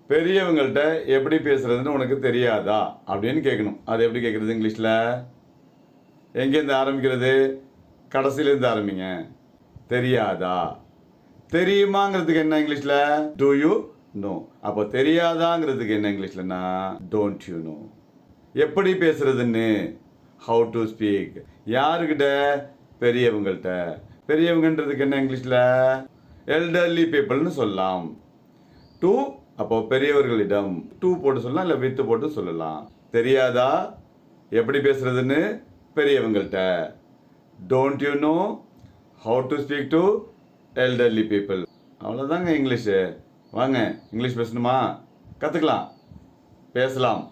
பெரியவங்கள்ட்ட எப்படி பேசுறதுன்னு உனக்கு தெரியாதா அப்படின்னு கேட்கணும். அது எப்படி கேட்குறது இங்கிலீஷில்? எங்கேருந்து ஆரம்பிக்கிறது? கடைசியிலேருந்து ஆரம்பிங்க. தெரியாதா? தெரியுமாங்கிறதுக்கு என்ன இங்கிலீஷில்? Do you know. அப்போ தெரியாதாங்கிறதுக்கு என்ன இங்கிலீஷ்லன்னா டோன்ட் யூ நோ. எப்படி பேசுறதுன்னு ஹவு டு ஸ்பீக். யாருக்கிட்ட? பெரியவங்கள்ட்ட. பெரியவங்கன்றதுக்கு என்ன இங்கிலீஷில்? எல்டர்லி பீப்புள்னு சொல்லலாம். டூ அப்போ பெரியவர்களிடம் டூ போட்டு சொல்லலாம், இல்லை வித்து போட்டு சொல்லலாம். தெரியாதா? எப்படி பேசுறதுன்னு பெரியவங்கள்ட்ட. Don't you know how to speak to elderly people. அவ்வளோதாங்க இங்கிலீஷு. வாங்க இங்கிலீஷ் பேசணுமா? கற்றுக்கலாம், பேசலாம்.